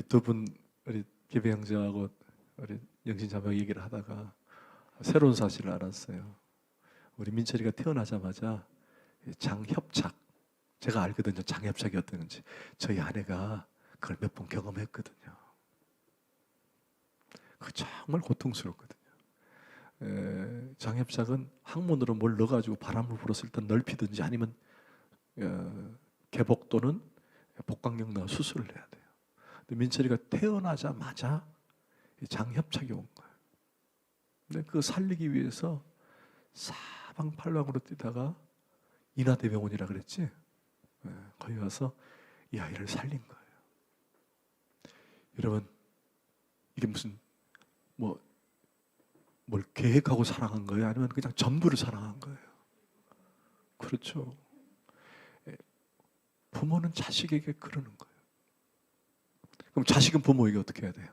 두 분 우리 기배 형제하고 우리 영신 자매 얘기를 하다가 새로운 사실을 알았어요. 우리 민철이가 태어나자마자 장협착 제가 알거든요. 장협착이 어떤 건지. 저희 아내가 그걸 몇 번 경험했거든요. 그 정말 고통스럽거든요. 장협착은 항문으로 뭘 넣어가지고 바람을 불어서 일단 넓히든지 아니면 개복 또는 복강경 넣어 수술을 해야 돼요. 근데 민철이가 태어나자마자 장협착이 온 거예요. 근데 그 살리기 위해서 사방팔방으로 뛰다가 인하대병원이라 그랬지. 거기 가서 이 아이를 살린 거예요. 여러분 이게 무슨 뭘 계획하고 사랑한 거예요? 아니면 그냥 전부를 사랑한 거예요? 그렇죠. 부모는 자식에게 그러는 거예요. 그럼 자식은 부모에게 어떻게 해야 돼요?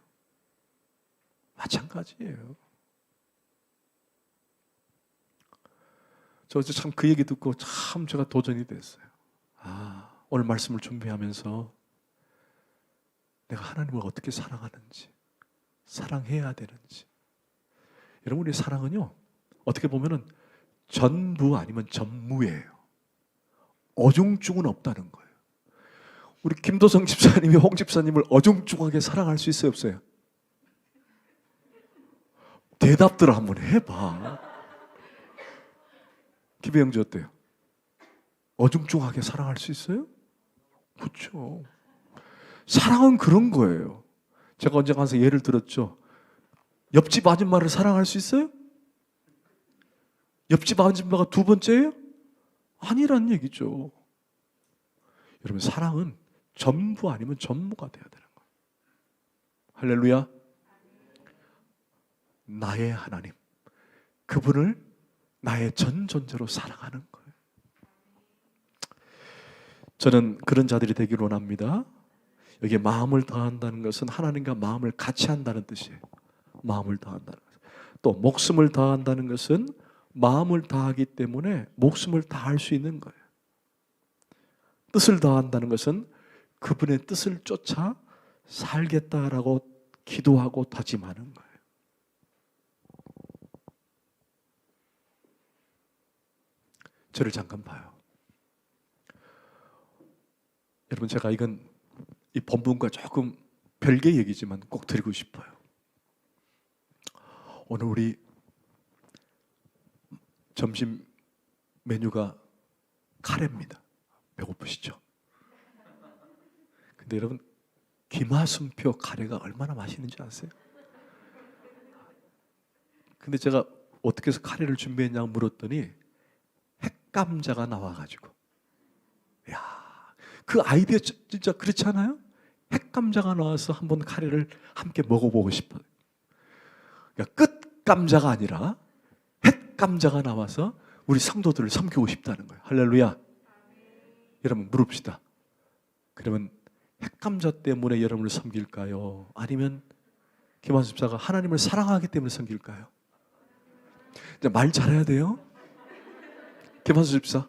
마찬가지예요. 저 어제 참 그 얘기 듣고 참 제가 도전이 됐어요. 오늘 말씀을 준비하면서 내가 하나님을 어떻게 사랑하는지, 사랑해야 되는지. 여러분, 우리 사랑은요, 어떻게 보면은 전부 아니면 전무예요. 어중중은 없다는 거예요. 우리 김도성 집사님이 홍 집사님을 어중중하게 사랑할 수 있어요, 없어요? 대답들 한번 해봐. 기배영주 어때요? 어중중하게 사랑할 수 있어요? 그렇죠. 사랑은 그런 거예요. 제가 언젠가 가서 예를 들었죠. 옆집 아줌마를 사랑할 수 있어요? 옆집 아줌마가 두 번째예요? 아니란 얘기죠. 여러분 사랑은 전부 아니면 전무가 돼야 되는 거예요. 할렐루야. 나의 하나님, 그분을 나의 전 존재로 사랑하는 거예요. 저는 그런 자들이 되기를 원합니다. 여기에 마음을 다한다는 것은 하나님과 마음을 같이 한다는 뜻이에요. 마음을 다한다는 것. 또 목숨을 다한다는 것은 마음을 다하기 때문에 목숨을 다할 수 있는 거예요. 뜻을 다한다는 것은 그분의 뜻을 쫓아 살겠다라고 기도하고 다짐하는 거예요. 저를 잠깐 봐요. 여러분 제가 이 본문과 조금 별개 얘기지만 꼭 드리고 싶어요. 오늘 우리 점심 메뉴가 카레입니다. 배고프시죠? 근데 여러분 김하순표 카레가 얼마나 맛있는지 아세요? 근데 제가 어떻게 해서 카레를 준비했냐고 물었더니 핵감자가 나와가지고 그 아이디어 진짜 그렇지 않아요? 핵감자가 나와서 한번 카레를 함께 먹어보고 싶어요. 그러니까 끝감자가 아니라 핵감자가 나와서 우리 성도들을 섬기고 싶다는 거예요. 할렐루야. 여러분 물읍시다. 그러면 핵감자 때문에 여러분을 섬길까요? 아니면 김한수 집사가 하나님을 사랑하기 때문에 섬길까요? 말 잘해야 돼요. 김한수 집사,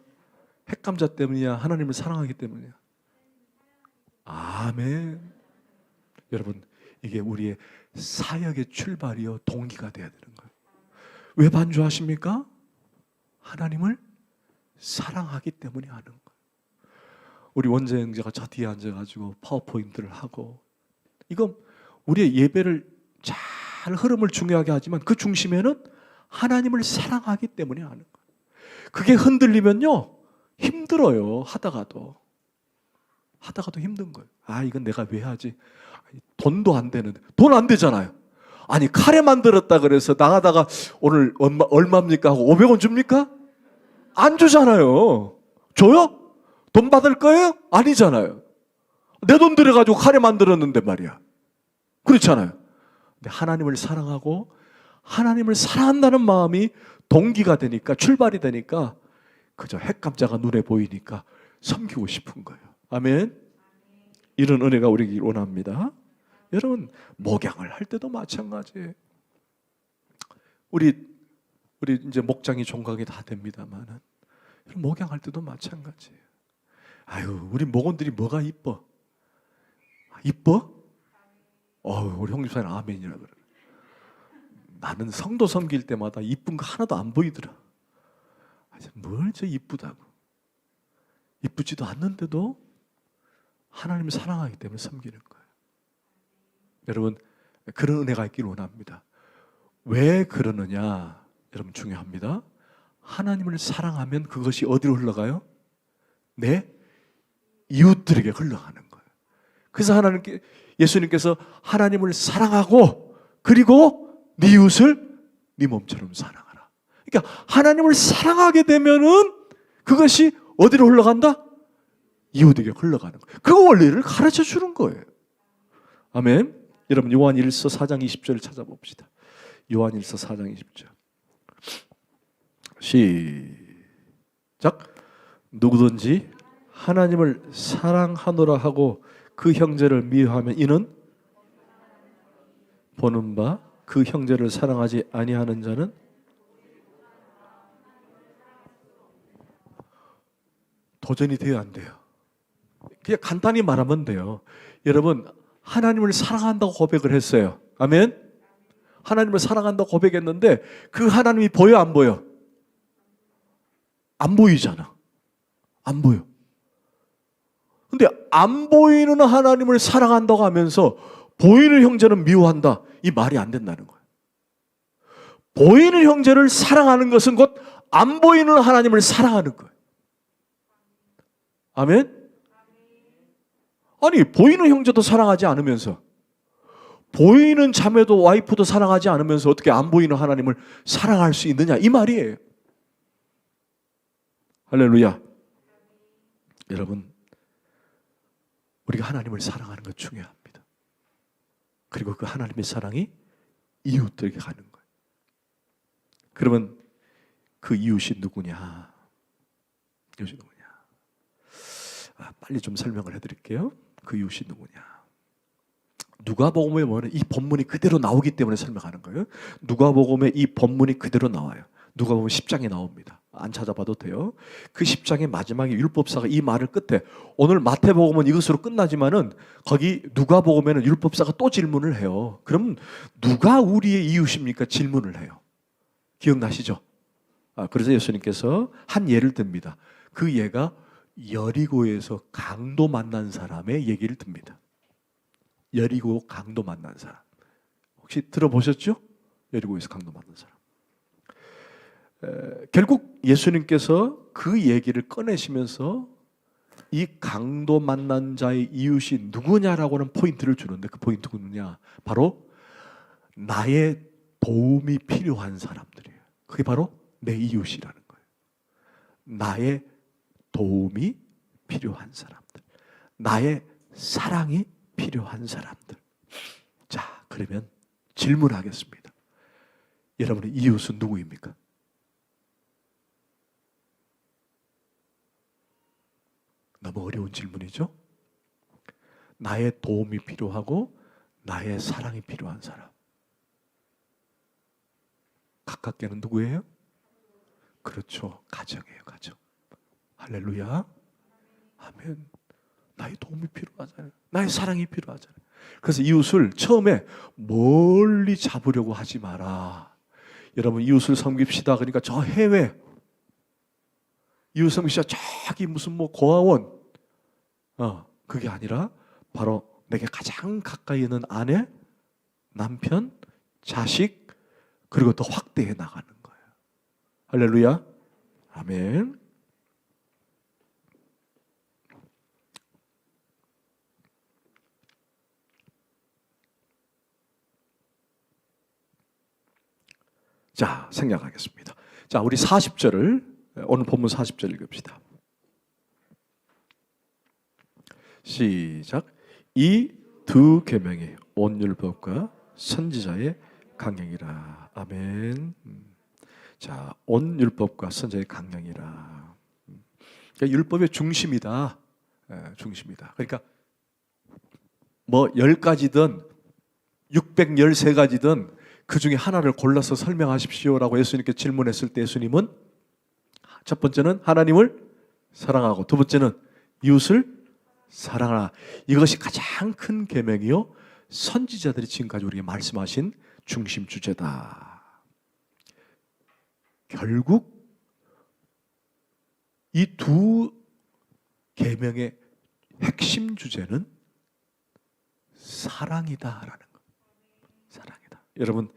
핵감자 때문이야? 하나님을 사랑하기 때문이야? 아멘. 여러분 이게 우리의 사역의 출발이요 동기가 돼야 되는 거예요. 왜 반주하십니까? 하나님을 사랑하기 때문에 하는 거예요. 우리 원재 형제가 저 뒤에 앉아가지고 파워포인트를 하고, 이건 우리의 예배를 잘 흐름을 중요하게 하지만 그 중심에는 하나님을 사랑하기 때문에 하는 거예요. 그게 흔들리면요 힘들어요. 하다가도 힘든 거예요. 아, 이건 내가 왜 하지? 돈도 안 되는데. 돈 안 되잖아요. 아니, 카레 만들었다 그래서 나가다가 오늘 얼마입니까 하고 500원 줍니까? 안 주잖아요. 줘요? 돈 받을 거예요? 아니잖아요. 내 돈 들여가지고 카레 만들었는데 말이야. 그렇잖아요. 근데 하나님을 사랑하고 하나님을 사랑한다는 마음이 동기가 되니까, 출발이 되니까 그저 핵감자가 눈에 보이니까 섬기고 싶은 거예요. 아멘. 이런 은혜가 우리에게 원합니다. 여러분, 목양을 할 때도 마찬가지예요. 우리 이제 목장이 종각이 다 됩니다만은 목양할 때도 마찬가지예요. 아유, 우리 목원들이 뭐가 이뻐? 이뻐? 우리 형집사님 아멘이라 그래. 나는 성도 섬길 때마다 이쁜 거 하나도 안 보이더라. 뭘 저 이쁘다고. 이쁘지도 않는데도 하나님을 사랑하기 때문에 섬기는 거예요. 여러분, 그런 은혜가 있기를 원합니다. 왜 그러느냐? 여러분, 중요합니다. 하나님을 사랑하면 그것이 어디로 흘러가요? 내 이웃들에게 흘러가는 거예요. 그래서 예수님께서 하나님을 사랑하고 그리고 네 이웃을 네 몸처럼 사랑하라. 그러니까 하나님을 사랑하게 되면은 그것이 어디로 흘러간다? 이웃에게 흘러가는 거예요. 그 원리를 가르쳐 주는 거예요. 아멘. 여러분, 요한 1서 4장 20절을 찾아봅시다. 요한 1서 4장 20절. 시작. 누구든지 하나님을 사랑하노라 하고 그 형제를 미워하면 이는 보는 바 그 형제를 사랑하지 아니하는 자는 도전이 돼야 안 돼요. 그냥 간단히 말하면 돼요. 여러분, 하나님을 사랑한다고 고백을 했어요. 아멘. 하나님을 사랑한다고 고백했는데 그 하나님이 보여 안 보여? 안 보이잖아. 안 보여. 근데 안 보이는 하나님을 사랑한다고 하면서 보이는 형제는 미워한다. 이 말이 안 된다는 거예요. 보이는 형제를 사랑하는 것은 곧 안 보이는 하나님을 사랑하는 거예요. 아멘? 아니, 보이는 형제도 사랑하지 않으면서, 보이는 자매도 와이프도 사랑하지 않으면서 어떻게 안 보이는 하나님을 사랑할 수 있느냐, 이 말이에요. 할렐루야. 여러분, 우리가 하나님을 사랑하는 것 중요합니다. 그리고 그 하나님의 사랑이 이웃들에게 가는 거예요. 그러면 그 이웃이 누구냐? 이웃이 누구냐? 빨리 좀 설명을 해드릴게요. 그 이웃이 누구냐? 누가복음에 보면 이 본문이 그대로 나오기 때문에 설명하는 거예요. 누가복음에 이 본문이 그대로 나와요. 누가복음 10장에 나옵니다. 안 찾아봐도 돼요. 그 10장의 마지막에 율법사가 이 말을 끝에, 오늘 마태복음은 이것으로 끝나지만은 거기 누가복음에는 율법사가 또 질문을 해요. 그럼 누가 우리의 이웃입니까? 질문을 해요. 기억나시죠? 그래서 예수님께서 한 예를 듭니다. 그 예가 여리고에서 강도 만난 사람의 얘기를 듭니다. 여리고 강도 만난 사람. 혹시 들어보셨죠? 여리고에서 강도 만난 사람. 결국 예수님께서 그 얘기를 꺼내시면서 이 강도 만난 자의 이웃이 누구냐라고는 포인트를 주는데, 그 포인트가 누구냐? 바로 나의 도움이 필요한 사람들이에요. 그게 바로 내 이웃이라는 거예요. 나의 도움이 필요한 사람들, 나의 사랑이 필요한 사람들. 자, 그러면 질문하겠습니다. 여러분의 이웃은 누구입니까? 너무 어려운 질문이죠? 나의 도움이 필요하고 나의 사랑이 필요한 사람. 가깝게는 누구예요? 그렇죠. 가정이에요. 가정. 할렐루야. 아멘. 나의 도움이 필요하잖아요. 나의 사랑이 필요하잖아요. 그래서 이웃을 처음에 멀리 잡으려고 하지 마라. 여러분, 이웃을 섬깁시다. 그러니까 저 해외 이웃 섬깁시다. 저기 무슨 고아원, 그게 아니라 바로 내게 가장 가까이 있는 아내, 남편, 자식, 그리고 또 확대해 나가는 거예요. 할렐루야. 아멘. 자, 생략하겠습니다. 자, 우리 40절을 오늘 본문 40절 읽읍시다. 시작. 이 두 계명이 온 율법과 선지자의 강령이라. 아멘. 자, 온 율법과 선지자의 강령이라. 그러니까 율법의 중심이다. 중심이다. 그러니까 뭐 10가지든 613가지든 그 중에 하나를 골라서 설명하십시오라고 예수님께 질문했을 때 예수님은 첫 번째는 하나님을 사랑하고 두 번째는 이웃을 사랑하라. 이것이 가장 큰 계명이요 선지자들이 지금까지 우리에게 말씀하신 중심 주제다. 결국 이 두 계명의 핵심 주제는 사랑이다라는 것. 사랑이다. 여러분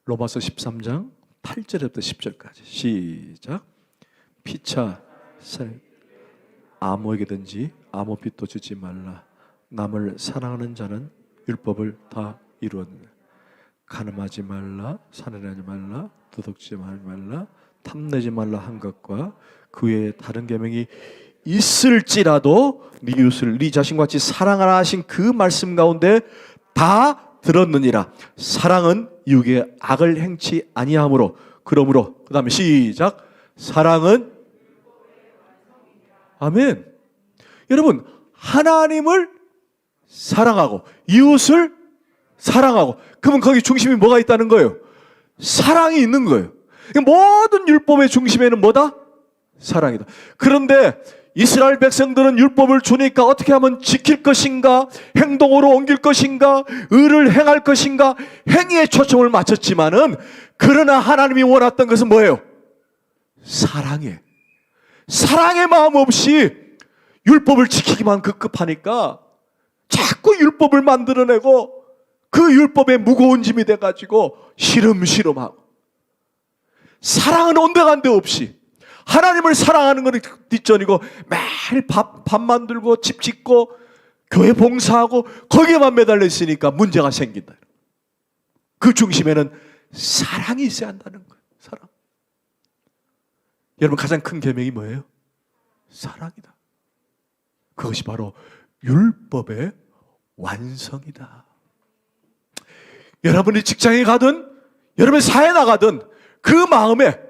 로마서 13장 8절부터 10절까지 시작. 피차 살 아무에게든지 아무 빚도 주지 말라. 남을 사랑하는 자는 율법을 다 이루었느니라. 간음하지 말라, 살인하지 말라, 도둑질 하지 말라, 탐내지 말라 한 것과 그 외에 다른 계명이 있을지라도 네 이웃을 네 자신과 같이 사랑하라 하신 그 말씀 가운데 다 들었느니라. 사랑은 이웃에게 악을 행치 아니하므로 그러므로 그 다음에 시작. 사랑은 아멘. 여러분 하나님을 사랑하고 이웃을 사랑하고 그러면 거기 중심이 뭐가 있다는 거예요? 사랑이 있는 거예요. 모든 율법의 중심에는 뭐다? 사랑이다. 그런데 이스라엘 백성들은 율법을 주니까 어떻게 하면 지킬 것인가, 행동으로 옮길 것인가, 의를 행할 것인가 행위에 초점을 맞췄지만은 그러나 하나님이 원했던 것은 뭐예요? 사랑에 사랑의 마음 없이 율법을 지키기만 급급하니까 자꾸 율법을 만들어내고 그 율법에 무거운 짐이 돼가지고 시름시름하고 사랑은 온데간데 없이 하나님을 사랑하는 건 뒷전이고 매일 밥 만들고 집 짓고 교회 봉사하고 거기에만 매달려 있으니까 문제가 생긴다. 그 중심에는 사랑이 있어야 한다는 거예요. 사랑. 여러분 가장 큰 계명이 뭐예요? 사랑이다. 그것이 바로 율법의 완성이다. 여러분이 직장에 가든 여러분이 사회에 나가든 그 마음에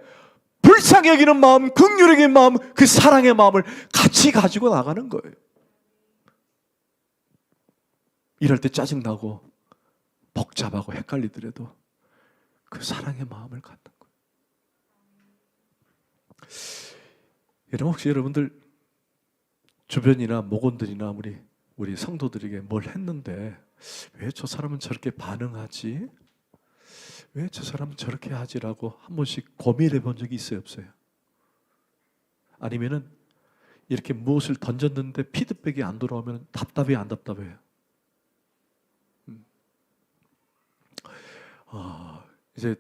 불쌍히 여기는 마음, 긍휼히 여기는 마음, 그 사랑의 마음을 같이 가지고 나가는 거예요. 이럴 때 짜증나고 복잡하고 헷갈리더라도 그 사랑의 마음을 갖는 거예요. 여러분 혹시 여러분들 주변이나 목원들이나 우리 성도들에게 뭘 했는데 왜 저 사람은 저렇게 반응하지? 왜 저 사람은 저렇게 하지라고 한 번씩 고민해 본 적이 있어요, 없어요? 아니면은 이렇게 무엇을 던졌는데 피드백이 안 돌아오면 답답해요, 안 답답해요? 이제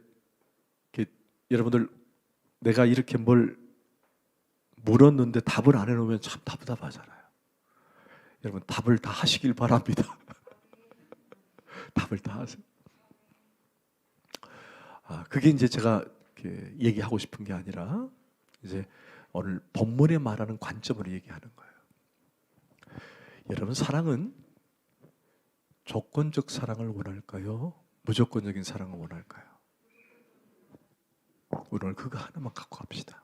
여러분들 내가 이렇게 뭘 물었는데 답을 안 해놓으면 참 답답하잖아요. 여러분 답을 다 하시길 바랍니다. 답을 다 하세요. 그게 이제 제가 얘기하고 싶은 게 아니라 이제 오늘 본문에 말하는 관점으로 얘기하는 거예요. 여러분 사랑은 조건적 사랑을 원할까요? 무조건적인 사랑을 원할까요? 오늘 그거 하나만 갖고 갑시다.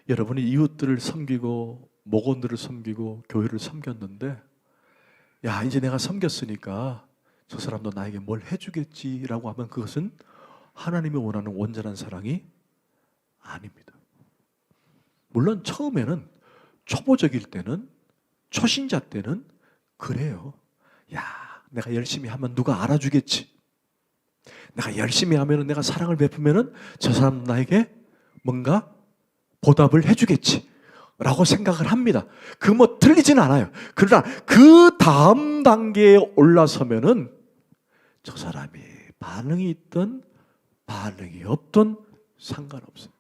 여러분이 이웃들을 섬기고 목원들을 섬기고 교회를 섬겼는데 야 이제 내가 섬겼으니까 저 사람도 나에게 뭘 해주겠지라고 하면 그것은 하나님이 원하는 온전한 사랑이 아닙니다. 물론 처음에는 초보적일 때는 초신자 때는 그래요. 야 내가 열심히 하면 누가 알아주겠지. 내가 열심히 하면 내가 사랑을 베푸면 저 사람 나에게 뭔가 보답을 해주겠지. 라고 생각을 합니다. 그 뭐 틀리진 않아요. 그러나 그 다음 단계에 올라서면은 저 사람이 반응이 있든 반응이 없든 상관없어요.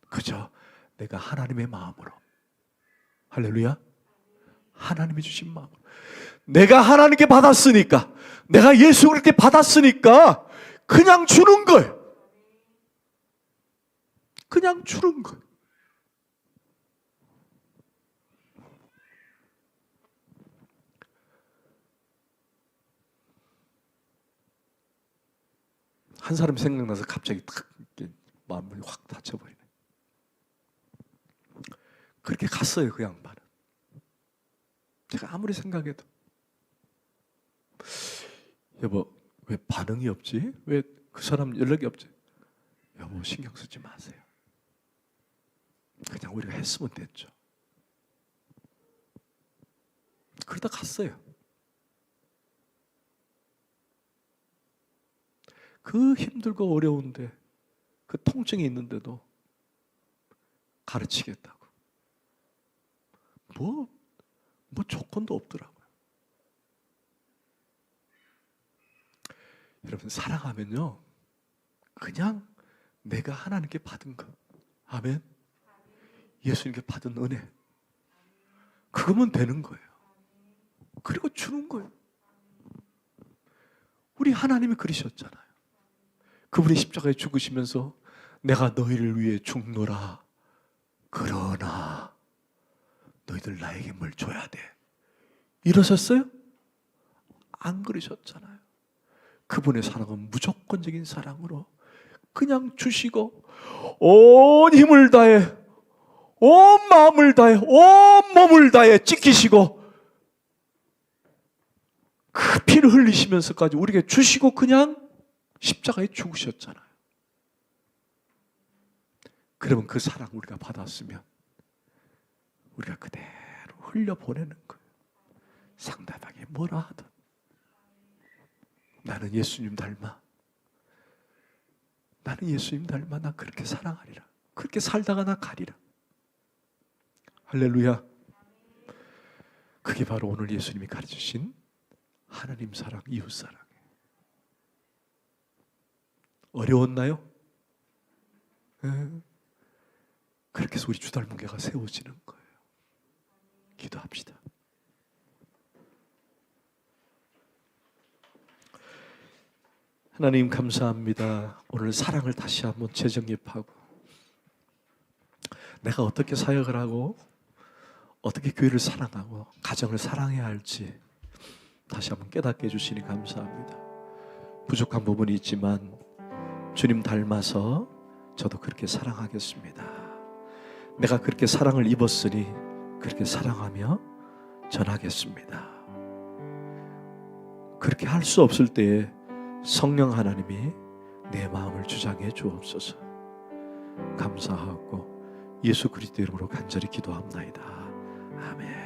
그저 내가 하나님의 마음으로, 할렐루야, 하나님이 주신 마음으로, 내가 하나님께 받았으니까, 내가 예수 그리스도께 받았으니까 그냥 주는 거예요. 그냥 주는 거예요. 한 사람 생각나서 갑자기 탁 마음을 확 다쳐버리네. 그렇게 갔어요, 그 양반은. 제가 아무리 생각해도, 여보, 왜 반응이 없지? 왜 그 사람 연락이 없지? 여보, 신경 쓰지 마세요. 그냥 우리가 했으면 됐죠. 그러다 갔어요. 그 힘들고 어려운데, 그 통증이 있는데도 가르치겠다고. 뭐 조건도 없더라고요. 여러분, 사랑하면요, 그냥 내가 하나님께 받은 것, 아멘, 예수님께 받은 은혜, 그거면 되는 거예요. 그리고 주는 거예요. 우리 하나님이 그러셨잖아요. 그분이 십자가에 죽으시면서 내가 너희를 위해 죽노라. 그러나 너희들 나에게 뭘 줘야 돼. 이러셨어요? 안 그러셨잖아요. 그분의 사랑은 무조건적인 사랑으로 그냥 주시고 온 힘을 다해, 온 마음을 다해, 온 몸을 다해 지키시고 그 피를 흘리시면서까지 우리에게 주시고 그냥 십자가에 죽으셨잖아요. 그러면 그 사랑 우리가 받았으면 우리가 그대로 흘려보내는 거예요. 상대방이 뭐라 하든 나는 예수님 닮아, 나는 예수님 닮아, 나 그렇게 사랑하리라, 그렇게 살다가 나 가리라. 할렐루야. 그게 바로 오늘 예수님이 가르치신 하나님 사랑, 이웃 사랑이에요. 어려웠나요? 그렇게 해서 우리 주달문교가 세워지는 거예요. 기도합시다. 하나님 감사합니다. 오늘 사랑을 다시 한번 재정립하고 내가 어떻게 사역을 하고 어떻게 교회를 사랑하고 가정을 사랑해야 할지 다시 한번 깨닫게 해주시니 감사합니다. 부족한 부분이 있지만 주님 닮아서 저도 그렇게 사랑하겠습니다. 내가 그렇게 사랑을 입었으니 그렇게 사랑하며 전하겠습니다. 그렇게 할 수 없을 때에 성령 하나님이 내 마음을 주장해 주옵소서. 감사하고 예수 그리스도 이름으로 간절히 기도합나이다. 아멘.